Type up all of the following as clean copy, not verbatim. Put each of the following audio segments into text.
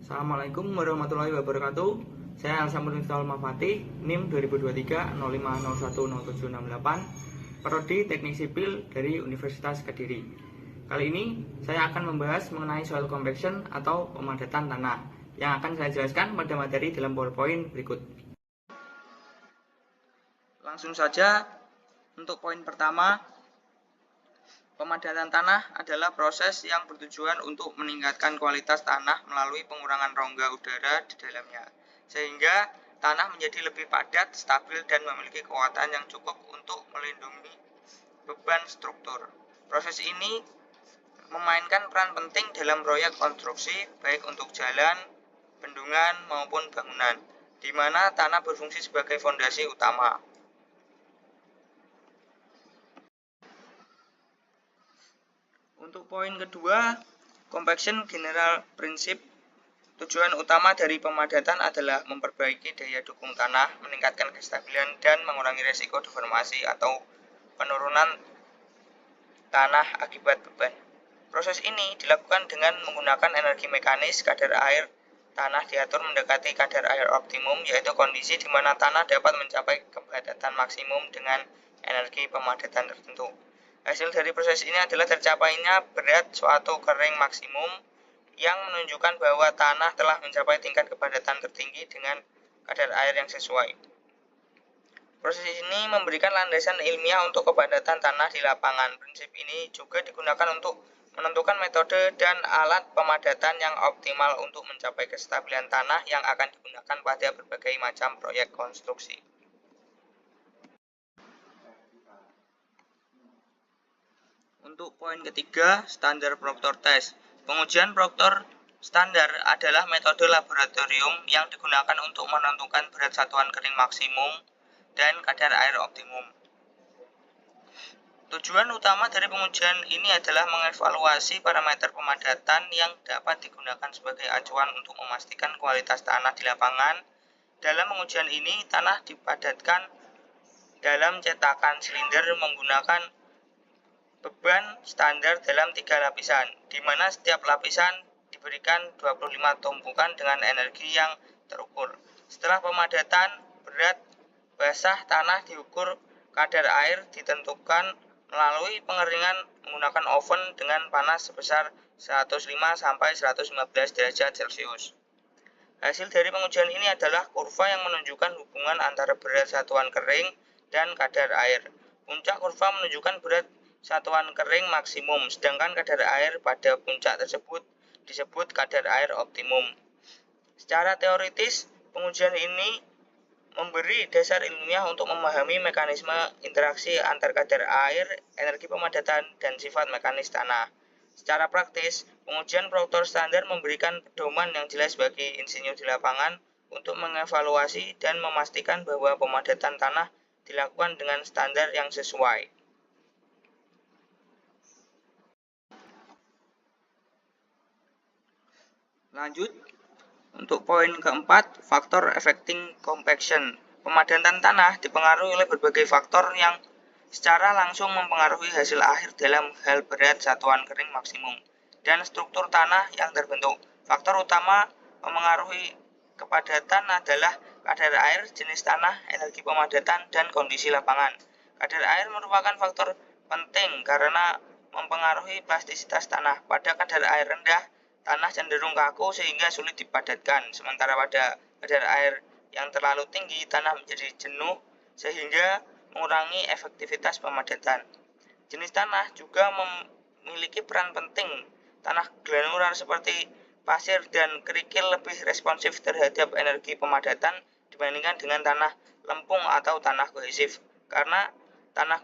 Assalamualaikum warahmatullahi wabarakatuh. Saya Alsamudin Mafati, NIM 2023 05010768, Prodi Teknik Sipil dari Universitas Kediri. Kali ini saya akan membahas mengenai soil compaction atau pemadatan tanah yang akan saya jelaskan pada materi dalam PowerPoint berikut. Langsung saja untuk poin pertama. Pemadatan tanah adalah proses yang bertujuan untuk meningkatkan kualitas tanah melalui pengurangan rongga udara di dalamnya, sehingga tanah menjadi lebih padat, stabil, dan memiliki kekuatan yang cukup untuk melindungi beban struktur. Proses ini memainkan peran penting dalam proyek konstruksi, baik untuk jalan, bendungan, maupun bangunan, di mana tanah berfungsi sebagai fondasi utama. Untuk poin kedua, compaction general prinsip. Tujuan utama dari pemadatan adalah memperbaiki daya dukung tanah, meningkatkan kestabilan, dan mengurangi risiko deformasi atau penurunan tanah akibat beban. Proses ini dilakukan dengan menggunakan energi mekanis. Kadar air tanah diatur mendekati kadar air optimum, yaitu kondisi di mana tanah dapat mencapai kepadatan maksimum dengan energi pemadatan tertentu. Hasil dari proses ini adalah tercapainya berat suatu kering maksimum yang menunjukkan bahwa tanah telah mencapai tingkat kepadatan tertinggi dengan kadar air yang sesuai. Proses ini memberikan landasan ilmiah untuk kepadatan tanah di lapangan. Prinsip ini juga digunakan untuk menentukan metode dan alat pemadatan yang optimal untuk mencapai kestabilan tanah yang akan digunakan pada berbagai macam proyek konstruksi. Untuk poin ketiga, standar Proctor Test. Pengujian Proctor standar adalah metode laboratorium yang digunakan untuk menentukan berat satuan kering maksimum dan kadar air optimum. Tujuan utama dari pengujian ini adalah mengevaluasi parameter pemadatan yang dapat digunakan sebagai acuan untuk memastikan kualitas tanah di lapangan. Dalam pengujian ini, tanah dipadatkan dalam cetakan silinder menggunakan beban standar dalam 3 lapisan, di mana setiap lapisan diberikan 25 tumpukan dengan energi yang terukur. Setelah pemadatan, berat basah tanah diukur, kadar air ditentukan melalui pengeringan menggunakan oven dengan panas sebesar 105–115 derajat Celcius. Hasil dari pengujian ini adalah kurva yang menunjukkan hubungan antara berat satuan kering dan kadar air. Puncak kurva menunjukkan berat satuan kering maksimum, sedangkan kadar air pada puncak tersebut disebut kadar air optimum. Secara teoritis, pengujian ini memberi dasar ilmiah untuk memahami mekanisme interaksi antar kadar air, energi pemadatan, dan sifat mekanis tanah. Secara praktis, pengujian Proctor standar memberikan pedoman yang jelas bagi insinyur di lapangan untuk mengevaluasi dan memastikan bahwa pemadatan tanah dilakukan dengan standar yang sesuai. Lanjut, untuk poin keempat, faktor affecting compaction. Pemadatan tanah dipengaruhi oleh berbagai faktor yang secara langsung mempengaruhi hasil akhir dalam hal berat satuan kering maksimum dan struktur tanah yang terbentuk. Faktor utama mempengaruhi kepadatan adalah kadar air, jenis tanah, energi pemadatan, dan kondisi lapangan. Kadar air merupakan faktor penting karena mempengaruhi plastisitas tanah. Pada kadar air rendah, tanah cenderung kaku sehingga sulit dipadatkan, sementara pada kadar air yang terlalu tinggi, tanah menjadi jenuh sehingga mengurangi efektivitas pemadatan. Jenis tanah juga memiliki peran penting. Tanah granular seperti pasir dan kerikil lebih responsif terhadap energi pemadatan dibandingkan dengan tanah lempung atau tanah kohesif, karena tanah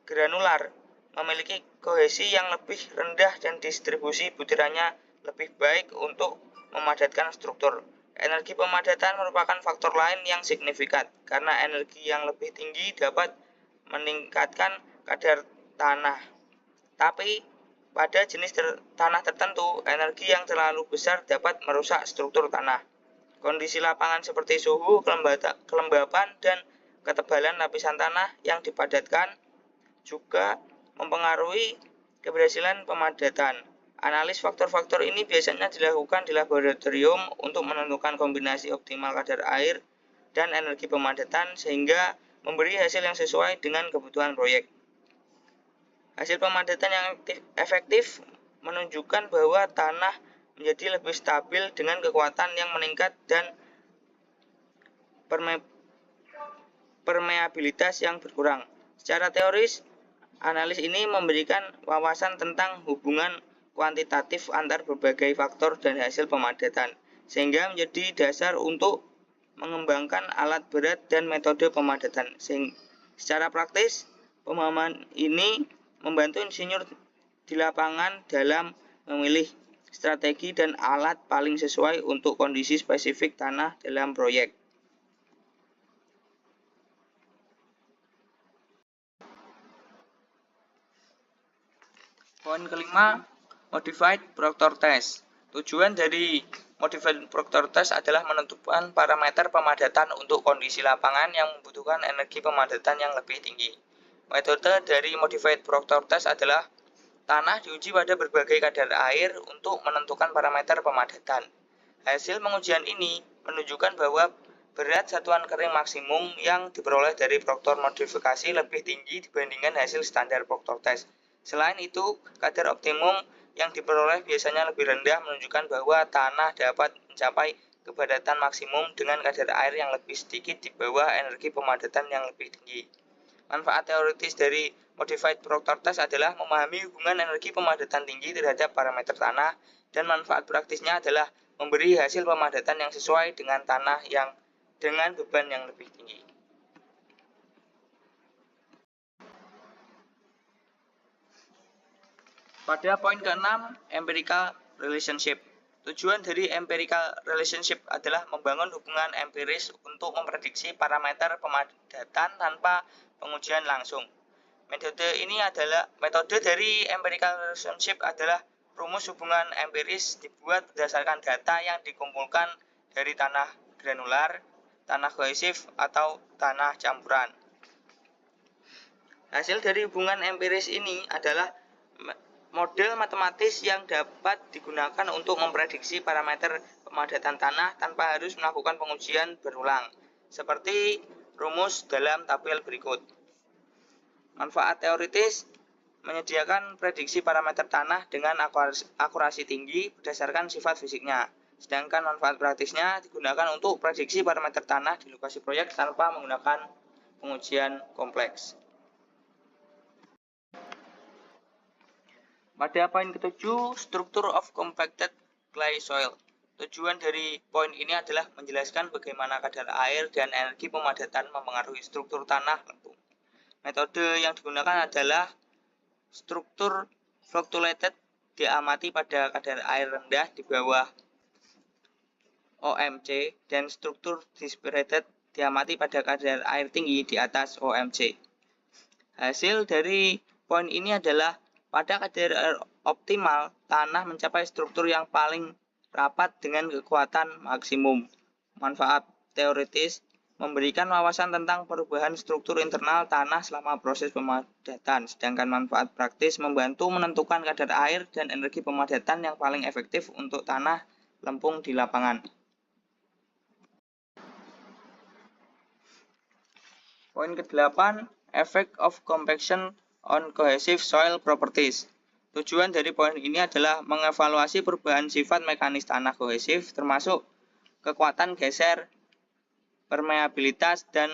granular memiliki kohesi yang lebih rendah dan distribusi butirannya lebih baik untuk memadatkan struktur. Energi pemadatan merupakan faktor lain yang signifikan, karena energi yang lebih tinggi dapat meningkatkan kadar tanah. Tapi, pada jenis tanah tertentu, energi yang terlalu besar dapat merusak struktur tanah. Kondisi lapangan seperti suhu, kelembapan, dan ketebalan lapisan tanah yang dipadatkan juga mempengaruhi keberhasilan pemadatan. Analis faktor-faktor ini biasanya dilakukan di laboratorium untuk menentukan kombinasi optimal kadar air dan energi pemadatan sehingga memberi hasil yang sesuai dengan kebutuhan proyek. Hasil pemadatan yang efektif menunjukkan bahwa tanah menjadi lebih stabil dengan kekuatan yang meningkat dan permeabilitas yang berkurang. Secara teoris, analis ini memberikan wawasan tentang hubungan kuantitatif antar berbagai faktor dan hasil pemadatan, sehingga menjadi dasar untuk mengembangkan alat berat dan metode pemadatan. Secara praktis, pemahaman ini membantu insinyur di lapangan dalam memilih strategi dan alat paling sesuai untuk kondisi spesifik tanah dalam proyek. Poin kelima, Modified Proctor Test. Tujuan dari Modified Proctor Test adalah menentukan parameter pemadatan untuk kondisi lapangan yang membutuhkan energi pemadatan yang lebih tinggi. Metode dari Modified Proctor Test adalah tanah diuji pada berbagai kadar air untuk menentukan parameter pemadatan. Hasil pengujian ini menunjukkan bahwa berat satuan kering maksimum yang diperoleh dari Proctor modifikasi lebih tinggi dibandingkan hasil standar Proctor Test. Selain itu, kadar optimum yang diperoleh biasanya lebih rendah menunjukkan bahwa tanah dapat mencapai kepadatan maksimum dengan kadar air yang lebih sedikit di bawah energi pemadatan yang lebih tinggi. Manfaat teoritis dari Modified Proctor Test adalah memahami hubungan energi pemadatan tinggi terhadap parameter tanah, dan manfaat praktisnya adalah memberi hasil pemadatan yang sesuai dengan tanah yang dengan beban yang lebih tinggi. Pada poin ke-6, Empirical Relationship. Tujuan dari empirical relationship adalah membangun hubungan empiris untuk memprediksi parameter pemadatan tanpa pengujian langsung. Metode dari empirical relationship adalah rumus hubungan empiris dibuat berdasarkan data yang dikumpulkan dari tanah granular, tanah kohesif, atau tanah campuran. Hasil dari hubungan empiris ini adalah model matematis yang dapat digunakan untuk memprediksi parameter pemadatan tanah tanpa harus melakukan pengujian berulang, seperti rumus dalam tabel berikut. Manfaat teoritis menyediakan prediksi parameter tanah dengan akurasi tinggi berdasarkan sifat fisiknya, sedangkan manfaat praktisnya digunakan untuk prediksi parameter tanah di lokasi proyek tanpa menggunakan pengujian kompleks. Pada poin ke-7, Structure of Compacted Clay Soil. Tujuan dari poin ini adalah menjelaskan bagaimana kadar air dan energi pemadatan mempengaruhi struktur tanah lempung. Metode yang digunakan adalah struktur fluctuated, diamati pada kadar air rendah di bawah OMC, dan struktur dispirited, diamati pada kadar air tinggi di atas OMC. Hasil dari poin ini adalah pada kadar air optimal, tanah mencapai struktur yang paling rapat dengan kekuatan maksimum. Manfaat teoritis memberikan wawasan tentang perubahan struktur internal tanah selama proses pemadatan, sedangkan manfaat praktis membantu menentukan kadar air dan energi pemadatan yang paling efektif untuk tanah lempung di lapangan. Poin ke-8, Effect of Compaction on Cohesive Soil Properties. Tujuan dari poin ini adalah mengevaluasi perubahan sifat mekanis tanah kohesif, termasuk kekuatan geser, permeabilitas, dan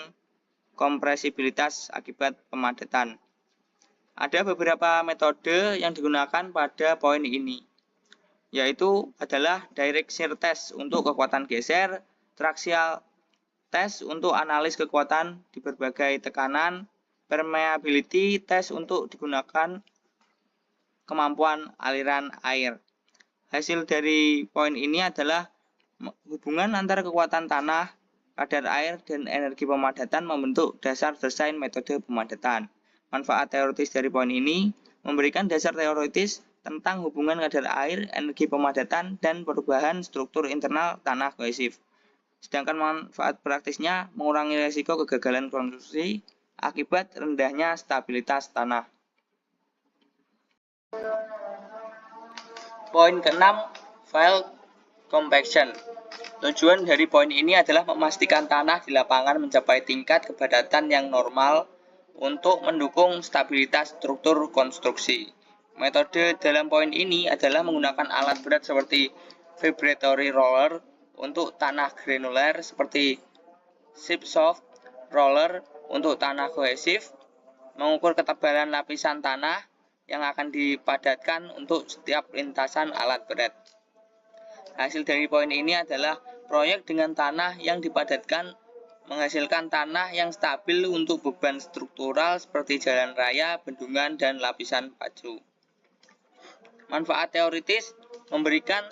kompresibilitas akibat pemadatan. Ada beberapa metode yang digunakan pada poin ini, yaitu adalah direct shear test untuk kekuatan geser, traxial test untuk analis kekuatan di berbagai tekanan, permeability test untuk digunakan kemampuan aliran air. Hasil dari poin ini adalah hubungan antara kekuatan tanah, kadar air, dan energi pemadatan membentuk dasar desain metode pemadatan. Manfaat teoritis dari poin ini memberikan dasar teoritis tentang hubungan kadar air, energi pemadatan, dan perubahan struktur internal tanah kohesif. Sedangkan manfaat praktisnya mengurangi risiko kegagalan konstruksi akibat rendahnya stabilitas tanah. Poin ke-6, file compaction. Tujuan dari poin ini adalah memastikan tanah di lapangan mencapai tingkat kepadatan yang normal untuk mendukung stabilitas struktur konstruksi. Metode dalam poin ini adalah menggunakan alat berat seperti vibratory roller untuk tanah granular seperti chip soft roller untuk tanah kohesif, mengukur ketebalan lapisan tanah yang akan dipadatkan untuk setiap lintasan alat berat. Hasil dari poin ini adalah proyek dengan tanah yang dipadatkan menghasilkan tanah yang stabil untuk beban struktural seperti jalan raya, bendungan, dan lapisan pacu. Manfaat teoritis memberikan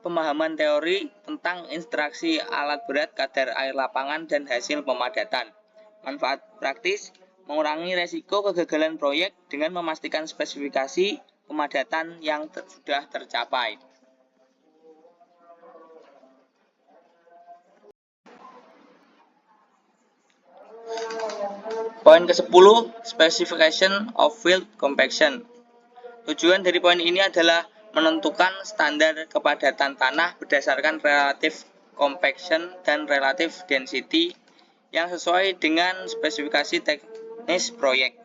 pemahaman teori tentang interaksi alat berat, kadar air lapangan, dan hasil pemadatan. Manfaat praktis mengurangi resiko kegagalan proyek dengan memastikan spesifikasi pemadatan yang sudah tercapai. Poin ke-10, Specification of Field Compaction. Tujuan dari poin ini adalah menentukan standar kepadatan tanah berdasarkan relative compaction dan relative density yang sesuai dengan spesifikasi teknis proyek.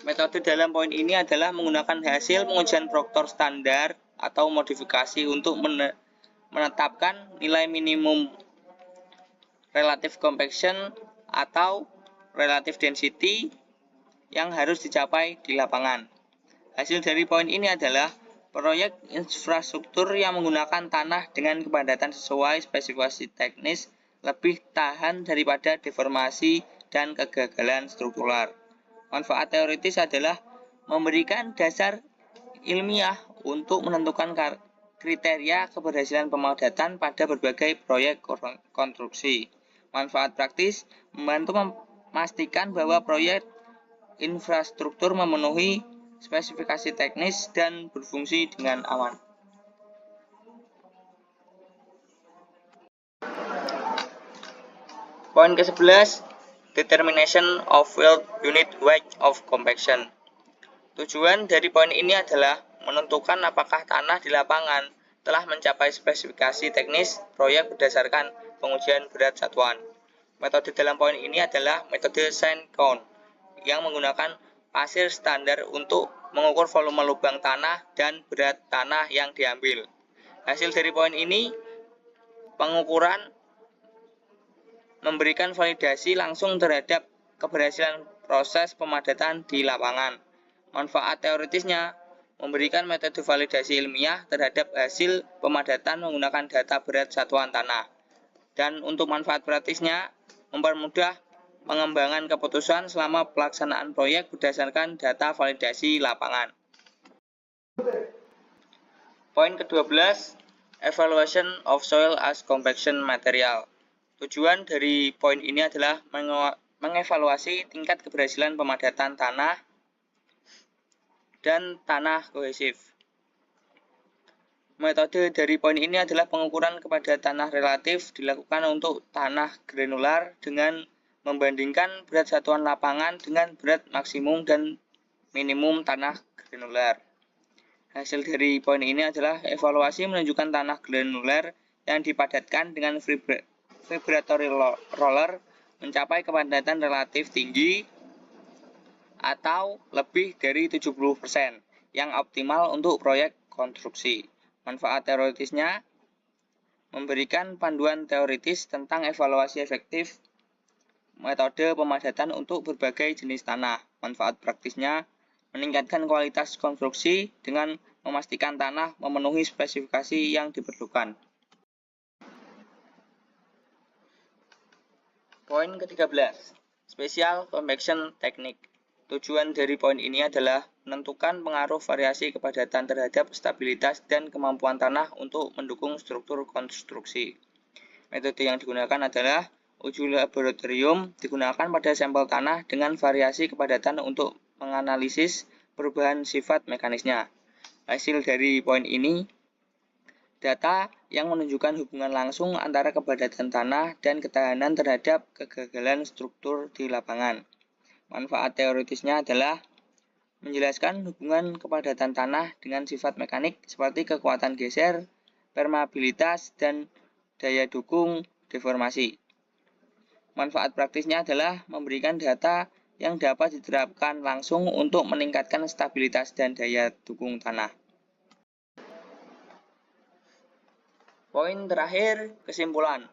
Metode dalam poin ini adalah menggunakan hasil pengujian proktor standar atau modifikasi untuk menetapkan nilai minimum relative compaction atau relative density yang harus dicapai di lapangan. Hasil dari poin ini adalah proyek infrastruktur yang menggunakan tanah dengan kepadatan sesuai spesifikasi teknis lebih tahan daripada deformasi dan kegagalan struktural. Manfaat teoritis adalah memberikan dasar ilmiah untuk menentukan kriteria keberhasilan pemadatan pada berbagai proyek konstruksi. Manfaat praktis membantu memastikan bahwa proyek infrastruktur memenuhi spesifikasi teknis dan berfungsi dengan aman. Poin ke-11, Determination of Field Unit Weight of Compaction. Tujuan dari poin ini adalah menentukan apakah tanah di lapangan telah mencapai spesifikasi teknis proyek berdasarkan pengujian berat satuan. Metode dalam poin ini adalah metode sand count yang menggunakan pasir standar untuk mengukur volume lubang tanah dan berat tanah yang diambil. Hasil dari poin ini, pengukuran memberikan validasi langsung terhadap keberhasilan proses pemadatan di lapangan. Manfaat teoritisnya memberikan metode validasi ilmiah terhadap hasil pemadatan menggunakan data berat satuan tanah. Dan untuk manfaat praktisnya, mempermudah pengembangan keputusan selama pelaksanaan proyek berdasarkan data validasi lapangan. Poin ke-12, Evaluation of Soil as Compaction Material. Tujuan dari poin ini adalah mengevaluasi tingkat keberhasilan pemadatan tanah dan tanah kohesif. Metode dari poin ini adalah pengukuran kepada tanah relatif dilakukan untuk tanah granular dengan membandingkan berat satuan lapangan dengan berat maksimum dan minimum tanah granular. Hasil dari poin ini adalah evaluasi menunjukkan tanah granular yang dipadatkan dengan vibratory roller mencapai kepadatan relatif tinggi atau lebih dari 70% yang optimal untuk proyek konstruksi. Manfaat teoritisnya memberikan panduan teoritis tentang evaluasi efektif metode pemadatan untuk berbagai jenis tanah. Manfaat praktisnya meningkatkan kualitas konstruksi dengan memastikan tanah memenuhi spesifikasi yang diperlukan. Poin ke-13, Special Compaction Technique. Tujuan dari poin ini adalah menentukan pengaruh variasi kepadatan terhadap stabilitas dan kemampuan tanah untuk mendukung struktur konstruksi. Metode yang digunakan adalah uji laboratorium digunakan pada sampel tanah dengan variasi kepadatan untuk menganalisis perubahan sifat mekanisnya. Hasil dari poin ini, data yang menunjukkan hubungan langsung antara kepadatan tanah dan ketahanan terhadap kegagalan struktur di lapangan. Manfaat teoritisnya adalah menjelaskan hubungan kepadatan tanah dengan sifat mekanik seperti kekuatan geser, permeabilitas, dan daya dukung deformasi. Manfaat praktisnya adalah memberikan data yang dapat diterapkan langsung untuk meningkatkan stabilitas dan daya dukung tanah. Poin terakhir, kesimpulan.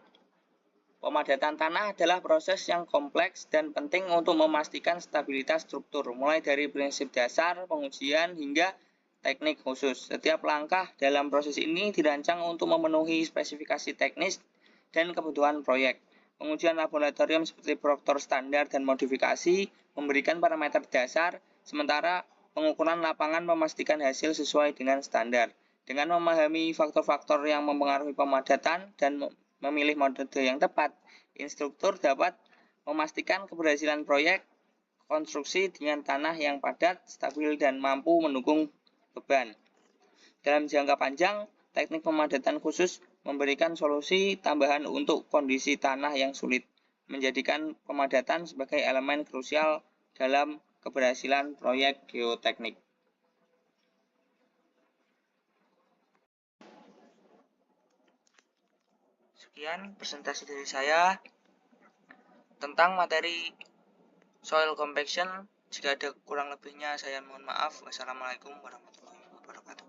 Pemadatan tanah adalah proses yang kompleks dan penting untuk memastikan stabilitas struktur, mulai dari prinsip dasar, pengujian, hingga teknik khusus. Setiap langkah dalam proses ini dirancang untuk memenuhi spesifikasi teknis dan kebutuhan proyek. Pengujian laboratorium seperti proktor standar dan modifikasi memberikan parameter dasar, sementara pengukuran lapangan memastikan hasil sesuai dengan standar. Dengan memahami faktor-faktor yang mempengaruhi pemadatan dan memilih metode yang tepat, instruktur dapat memastikan keberhasilan proyek konstruksi dengan tanah yang padat, stabil, dan mampu mendukung beban. Dalam jangka panjang, teknik pemadatan khusus memberikan solusi tambahan untuk kondisi tanah yang sulit, menjadikan pemadatan sebagai elemen krusial dalam keberhasilan proyek geoteknik. Sekian presentasi dari saya tentang materi soil compaction. Jika ada kurang lebihnya saya mohon maaf. Wassalamualaikum warahmatullahi wabarakatuh.